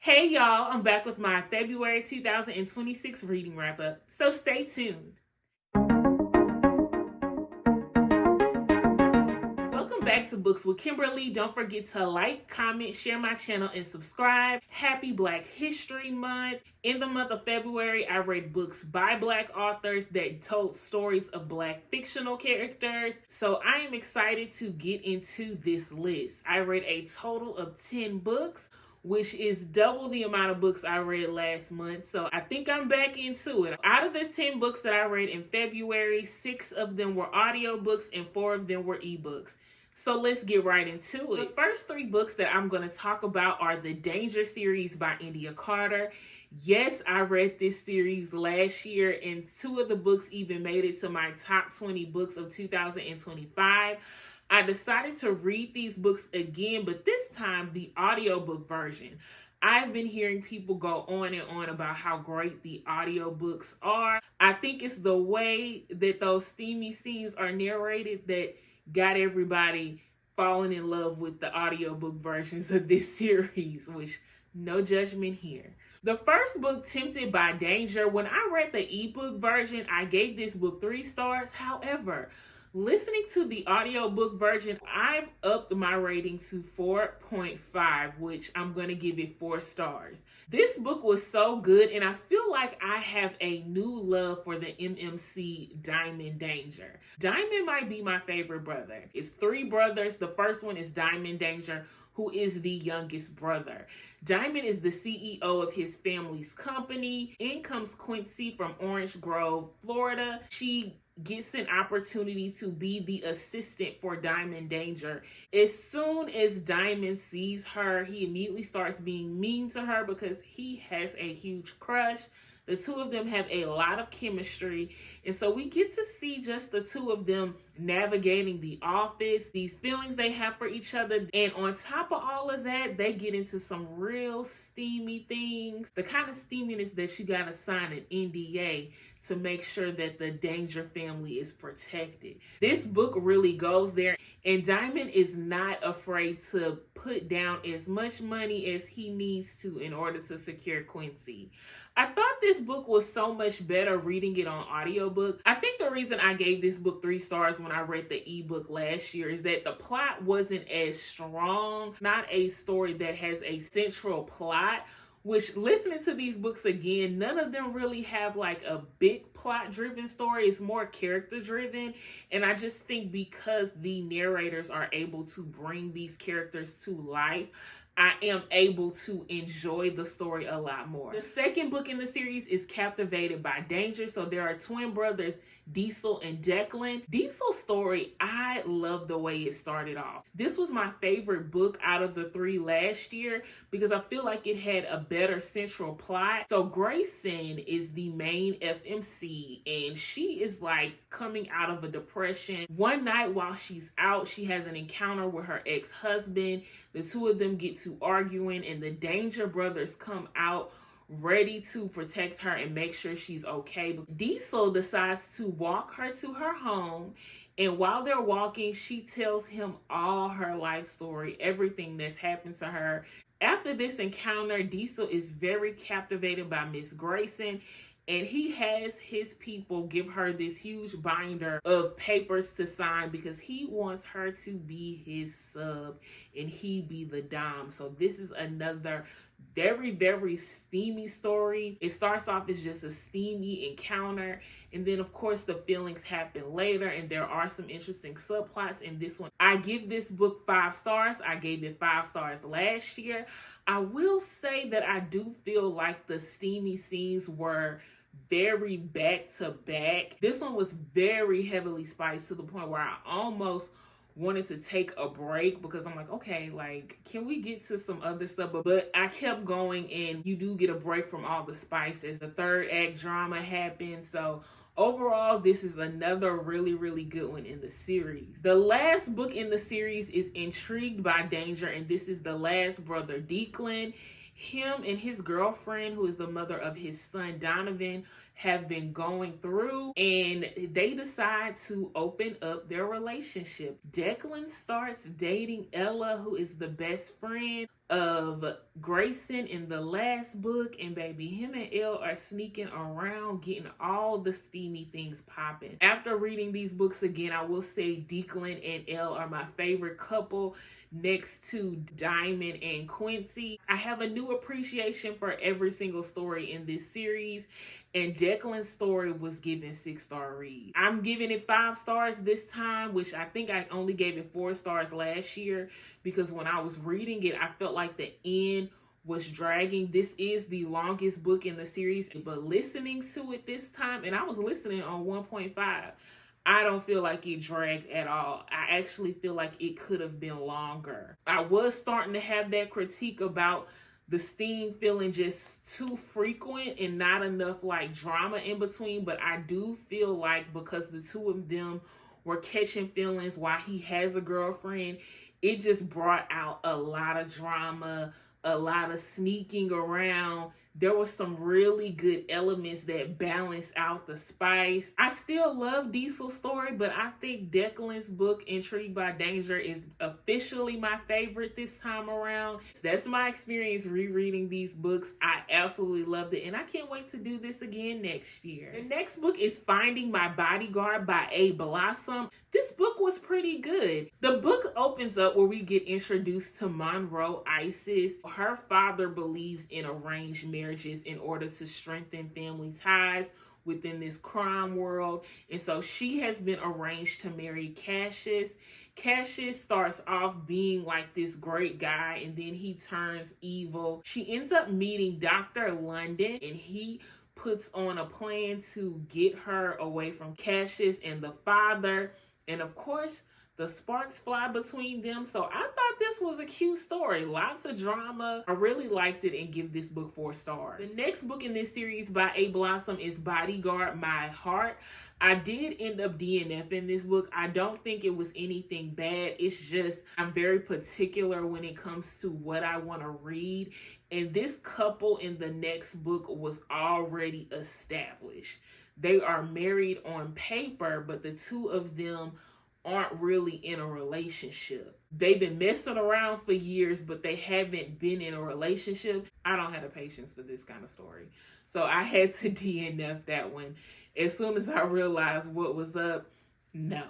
Hey y'all, I'm back with my February 2026 reading wrap up, so stay tuned. Welcome back to Books with Kimberly. Don't forget to like, comment, share my channel, and subscribe. Happy Black History Month. In the month of February, I read books by Black authors that told stories of Black fictional characters. So I am excited to get into this list. I read a total of 10 books, which is double the amount of books I read last month. So I think I'm back into it. Out of the 10 books that I read in February, 6 of them were audiobooks and 4 of them were ebooks. So let's get right into it. The first 3 books that I'm going to talk about are the Danger series by Endiya Carter. Yes, I read this series last year, and 2 of the books even made it to my top 20 books of 2025. I decided to read these books again, but this time the audiobook version. I've been hearing people go on and on about how great the audiobooks are. I think it's the way that those steamy scenes are narrated that got everybody falling in love with the audiobook versions of this series, which no judgment here. The first book, Tempted by Danger, when I read the ebook version, I gave this book 3 stars. However, listening to the audiobook version, I've upped my rating to 4.5, which I'm going to give it 4 stars. This book was so good, and I feel like I have a new love for the MMC Diamond Danger. Diamond might be my favorite brother. It's 3 brothers. The first one is Diamond Danger, who is the youngest brother. Diamond is the CEO of his family's company. In comes Quincy from Orange Grove, Florida. She gets an opportunity to be the assistant for Diamond Danger. As soon as Diamond sees her, he immediately starts being mean to her because he has a huge crush. The 2 of them have a lot of chemistry, and so we get to see just the 2 of them navigating the office, these feelings they have for each other, and on top of all of that, they get into some real steamy things, the kind of steaminess that you gotta sign an NDA to make sure that the Danger family is protected. This book really goes there, and Diamond is not afraid to put down as much money as he needs to in order to secure Quincy. I thought this book was so much better reading it on audiobook. I think the reason I gave this book 3 stars when I read the ebook last year is that the plot wasn't as strong, not a story that has a central plot, which listening to these books again, none of them really have like a big plot driven story. It's more character driven. And I just think because the narrators are able to bring these characters to life, I am able to enjoy the story a lot more. The second book in the series is Captivated by Danger. So there are twin brothers, Diesel and Declan. Diesel's story, I love the way it started off. This was my favorite book out of the 3 last year because I feel like it had a better central plot. So Grayson is the main FMC, and she is like coming out of a depression. One night while she's out, she has an encounter with her ex-husband. The 2 of them get to arguing, and the Danger brothers come out ready to protect her and make sure she's okay. Diesel decides to walk her to her home, and while they're walking, she tells him all her life story, everything that's happened to her. After this encounter, Diesel is very captivated by Miss Grayson, and he has his people give her this huge binder of papers to sign because he wants her to be his sub and he be the dom. So this is another very, very steamy story. It starts off as just a steamy encounter, and then of course the feelings happen later, and there are some interesting subplots in this one. I give this book 5 stars. I gave it 5 stars last year. I will say that I do feel like the steamy scenes were very back to back. This one was very heavily spiced to the point where I almost wanted to take a break because I'm like, okay, like, can we get to some other stuff? But I kept going, and you do get a break from all the spices. The 3rd act drama happens. So overall, this is another really, really good one in the series. The last book in the series is Intrigued by Danger, and this is the last brother, Declan. Him and his girlfriend, who is the mother of his son Donovan, have been going through, and they decide to open up their relationship. Declan starts dating Ella, who is the best friend of Grayson in the last book, and baby, him and Elle are sneaking around getting all the steamy things popping. After reading these books again, I will say Declan and Elle are my favorite couple next to Diamond and Quincy. I have a new appreciation for every single story in this series, and Declan's story was given 6-star read. I'm giving it 5 stars this time, which I think I only gave it 4 stars last year, because when I was reading it, I felt like the end was dragging. This is the longest book in the series, but listening to it this time, and I was listening on 1.5, I don't feel like it dragged at all. I actually feel like it could have been longer. I was starting to have that critique about the steam feeling just too frequent and not enough like drama in between, but I do feel like because the two of them were catching feelings while he has a girlfriend, it just brought out a lot of drama, a lot of sneaking around. There were some really good elements that balance out the spice. I still love Diesel's story, but I think Declan's book, Intrigued by Danger, is officially my favorite this time around. That's my experience rereading these books. I absolutely loved it, and I can't wait to do this again next year. The next book is Finding My Bodyguard by A. Blossom. This book was pretty good. The book opens up where we get introduced to Monroe Isis. Her father believes in arranged marriages in order to strengthen family ties within this crime world. And so she has been arranged to marry Cassius. Cassius starts off being like this great guy, and then he turns evil. She ends up meeting Dr. London, and he puts on a plan to get her away from Cassius and the father. And of course, the sparks fly between them. So I thought this was a cute story. Lots of drama. I really liked it and give this book 4 stars. The next book in this series by A. Blossom is Bodyguard, My Heart. I did end up DNFing this book. I don't think it was anything bad. It's just I'm very particular when it comes to what I want to read. And this couple in the next book was already established. They are married on paper, but the two of them aren't really in a relationship. They've been messing around for years, but they haven't been in a relationship. I don't have the patience for this kind of story. So I had to DNF that one. As soon as I realized what was up, no.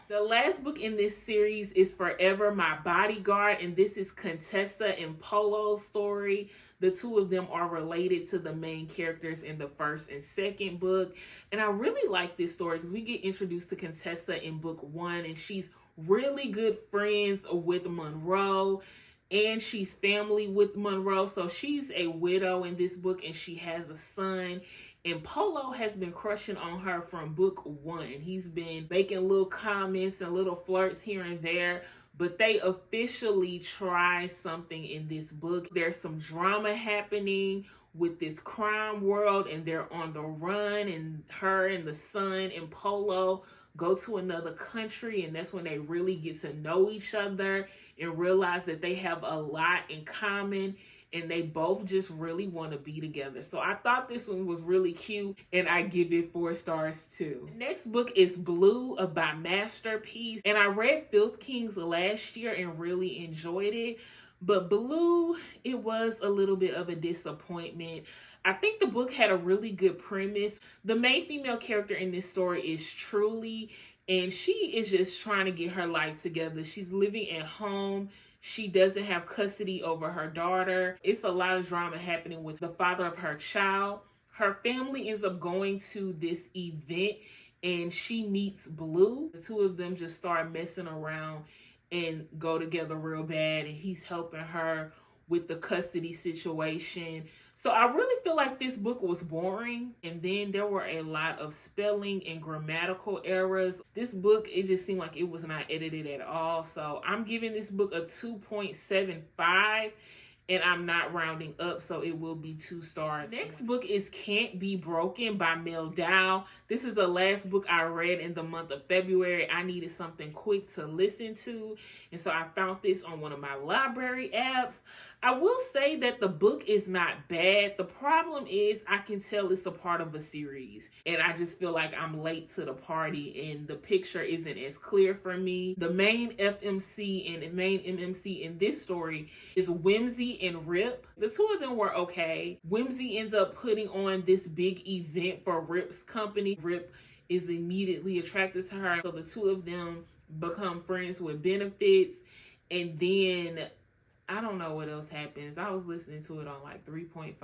The last book in this series is Forever My Bodyguard, and this is Contessa and Polo's story. The two of them are related to the main characters in the first and second book. And I really like this story because we get introduced to Contessa in book 1, and she's really good friends with Monroe, and she's family with Monroe. So she's a widow in this book, and she has a son. And Polo has been crushing on her from book 1. He's been making little comments and little flirts here and there, but they officially try something in this book. There's some drama happening with this crime world, and they're on the run, and her and the son and Polo go to another country, and that's when they really get to know each other and realize that they have a lot in common, and they both just really want to be together. So I thought this one was really cute, and I give it 4 stars too. The next book is Bleu by Masterpiece, and I read Filth Kings last year and really enjoyed it, but Bleu, it was a little bit of a disappointment. I think the book had a really good premise. The main female character in this story is Truly, and she is just trying to get her life together. She's living at home. She doesn't have custody over her daughter. It's a lot of drama happening with the father of her child. Her family ends up going to this event, and she meets Bleu. The two of them just start messing around and go together real bad, and he's helping her with the custody situation. So I really feel like this book was boring, and then there were a lot of spelling and grammatical errors. This book, it just seemed like it was not edited at all. So I'm giving this book a 2.75, and I'm not rounding up, so it will be 2 stars. Next book is Can't Be Broken by Mel Dau. This is the last book I read in the month of February. I needed something quick to listen to, and so I found this on one of my library apps. I will say that the book is not bad. The problem is I can tell it's a part of a series, and I just feel like I'm late to the party and the picture isn't as clear for me. The main FMC and the main MMC in this story is Whimsy and Rip. The two of them were okay. Whimsy ends up putting on this big event for Rip's company. Rip is immediately attracted to her, so the two of them become friends with benefits, and then I don't know what else happens. I was listening to it on like 3.5.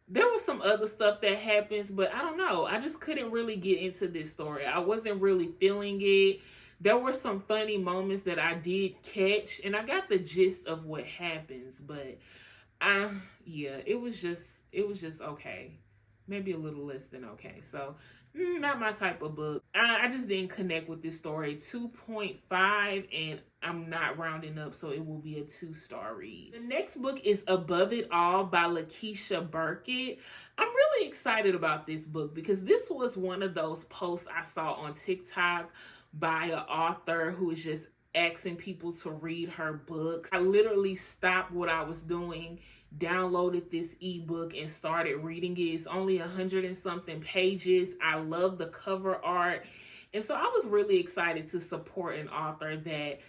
There was some other stuff that happens, but I don't know. I just couldn't really get into this story. I wasn't really feeling it. There were some funny moments that I did catch, and I got the gist of what happens, but yeah, it was just okay. Maybe a little less than okay. So not my type of book. I just didn't connect with this story. 2.5, and I'm not rounding up, so it will be a 2-star read. The next book is Above It All by Lakisha Burkett. I'm really excited about this book because this was one of those posts I saw on TikTok by an author who is just asking people to read her books. I literally stopped what I was doing, downloaded this ebook, and started reading it. It's only 100 and something pages. I love the cover art, and so I was really excited to support an author that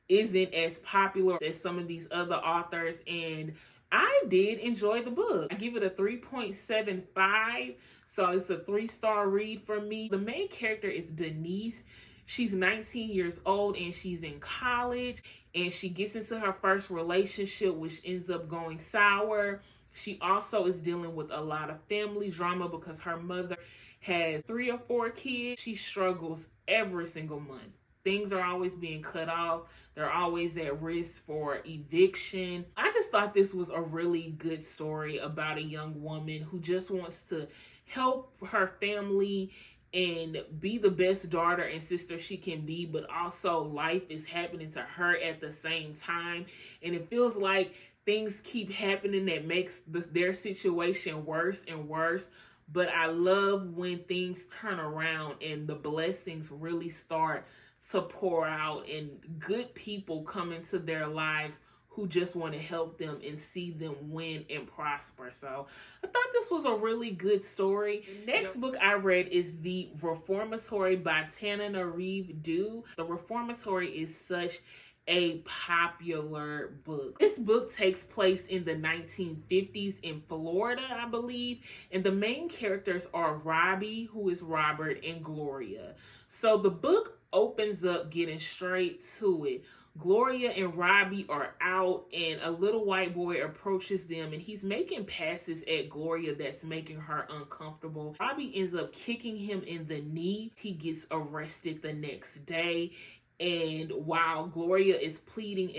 isn't as popular as some of these other authors, and I did enjoy the book. I give it a 3.75, so it's a 3-star read for me. The main character is Denise. She's 19 years old and she's in college, and she gets into her first relationship, which ends up going sour. She also is dealing with a lot of family drama because her mother has 3 or 4 kids. She struggles every single month. Things are always being cut off. They're always at risk for eviction. I just thought this was a really good story about a young woman who just wants to help her family and be the best daughter and sister she can be, but also life is happening to her at the same time, and it feels like things keep happening that makes their situation worse and worse. But I love when things turn around and the blessings really start to pour out and good people come into their lives who just want to help them and see them win and prosper. So I thought this was a really good story. The next book I read is The Reformatory by Tananarive Due. The Reformatory is such a popular book. This book takes place in the 1950s in Florida, I believe, and the main characters are Robbie, who is Robert, and Gloria. So the book opens up getting straight to it. Gloria and Robbie are out, and a little white boy approaches them, and he's making passes at Gloria that's making her uncomfortable. Robbie ends up kicking him in the knee. He gets arrested the next day, and while Gloria is pleading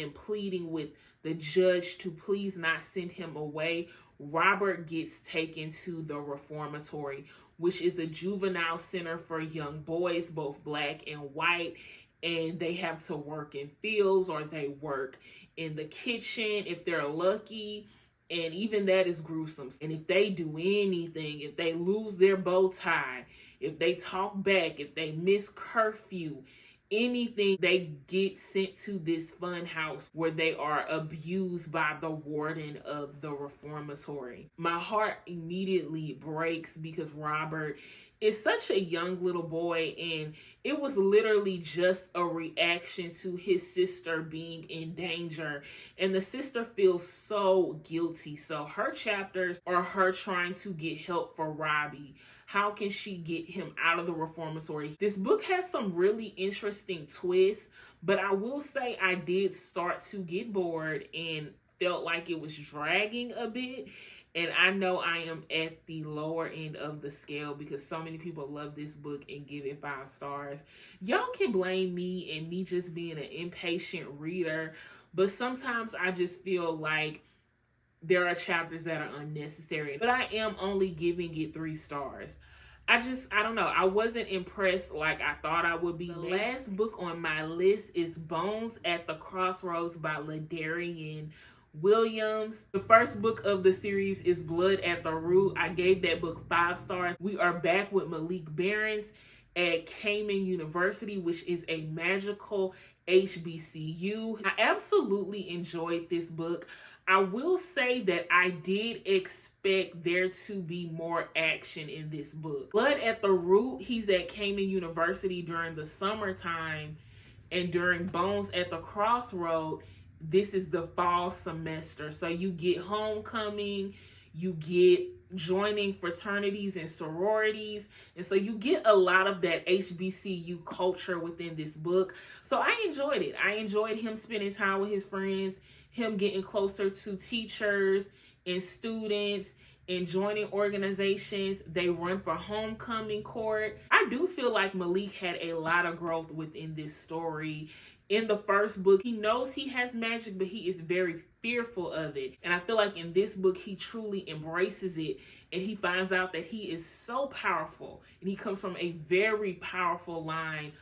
with the judge to please not send him away, Robert gets taken to the Reformatory, which is a juvenile center for young boys, both black and white. And they have to work in fields, or they work in the kitchen if they're lucky. And even that is gruesome. And if they do anything, if they lose their bow tie, if they talk back, if they miss curfew, anything, they get sent to this fun house where they are abused by the warden of the Reformatory. My heart immediately breaks because Robert is such a young little boy, and it was literally just a reaction to his sister being in danger, and the sister feels so guilty. So her chapters are her trying to get help for Robbie. How can she get him out of the Reformatory? This book has some really interesting twists, but I will say I did start to get bored and felt like it was dragging a bit. And I know I am at the lower end of the scale because so many people love this book and give it 5 stars. Y'all can blame me and me just being an impatient reader, but sometimes I just feel like there are chapters that are unnecessary. But I am only giving it 3 stars. I don't know. I wasn't impressed like I thought I would be. The last book on my list is Bones at the Crossroads by LaDarrion Williams. The first book of the series is Blood at the Root. I gave that book 5 stars. We are back with Malik Barons at Cayman University, which is a magical HBCU. I absolutely enjoyed this book. I will say that I did expect there to be more action in this book. Blood at the Root, he's at Cayman University during the summertime, and during Bones at the Crossroads, this is the fall semester. So you get homecoming, you get joining fraternities and sororities, and so you get a lot of that HBCU culture within this book. So I enjoyed it. I enjoyed him spending time with his friends, him getting closer to teachers and students and joining organizations. They run for homecoming court. I do feel like Malik had a lot of growth within this story. In the first book, he knows he has magic, but he is very fearful of it. And I feel like in this book, he truly embraces it, and he finds out that he is so powerful, and he comes from a very powerful line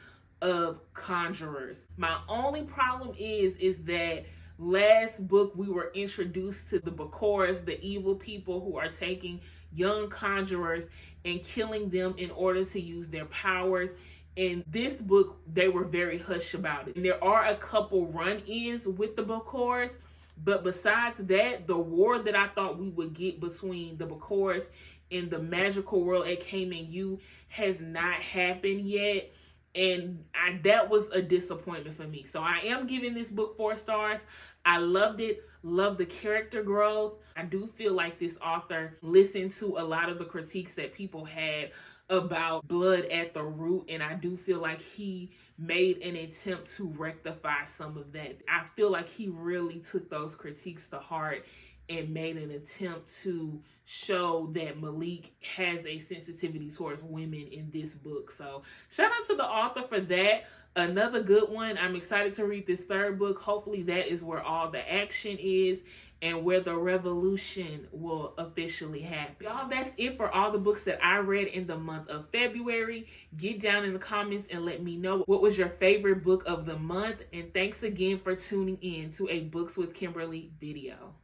of conjurers. My only problem is that last book we were introduced to the Bakors, the evil people who are taking young conjurers and killing them in order to use their powers. In this book, they were very hush about it. And there are a couple run-ins with the Bakors, but besides that, the war that I thought we would get between the Bakors and the magical world at Cayman U has not happened yet. And that was a disappointment for me. So I am giving this book 4 stars. I loved it. Loved the character growth. I do feel like this author listened to a lot of the critiques that people had about Blood at the Root, and I do feel like he made an attempt to rectify some of that. I feel like he really took those critiques to heart and made an attempt to show that Malik has a sensitivity towards women in this book. So shout out to the author for that. Another good one. I'm excited to read this 3rd book. Hopefully that is where all the action is and where the revolution will officially happen. Y'all, that's it for all the books that I read in the month of February. Get down in the comments and let me know what was your favorite book of the month. And thanks again for tuning in to a Books with Kimberly video.